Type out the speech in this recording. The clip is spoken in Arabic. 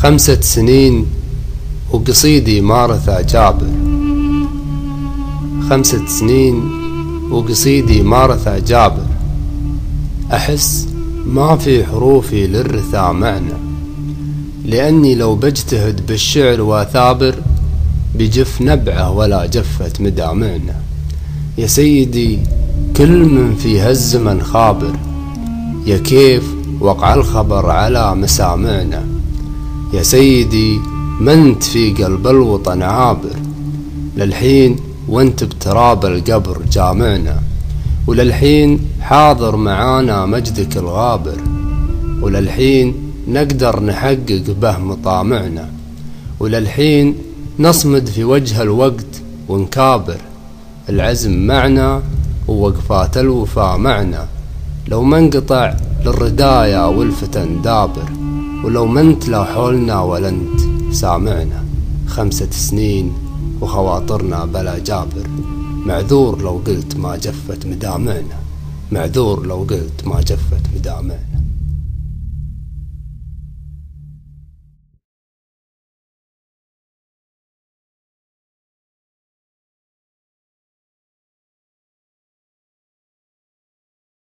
5 سنين وقصيدي ما رثى جابر. 5 سنين وقصيدي ما رثى جابر. أحس ما في حروفي للرثى معنى، لأني لو بجتهد بالشعر واثابر بجف نبعه ولا جفت مدامعنا. يا سيدي كل من في هالزمن خابر، يا كيف وقع الخبر على مسامعنا. يا سيدي منت في قلب الوطن عابر، للحين وانت بتراب القبر جامعنا، وللحين حاضر معانا مجدك الغابر، وللحين نقدر نحقق به مطامعنا، وللحين نصمد في وجه الوقت ونكابر. العزم معنا ووقفات الوفا معنا، لو ما انقطع للردايا والفتن دابر، ولو منت لا حولنا ولنت سامعنا. 5 سنين وخواطرنا بلا جابر، معذور لو قلت ما جفت مدامعنا، معذور لو قلت ما جفت مدامعنا.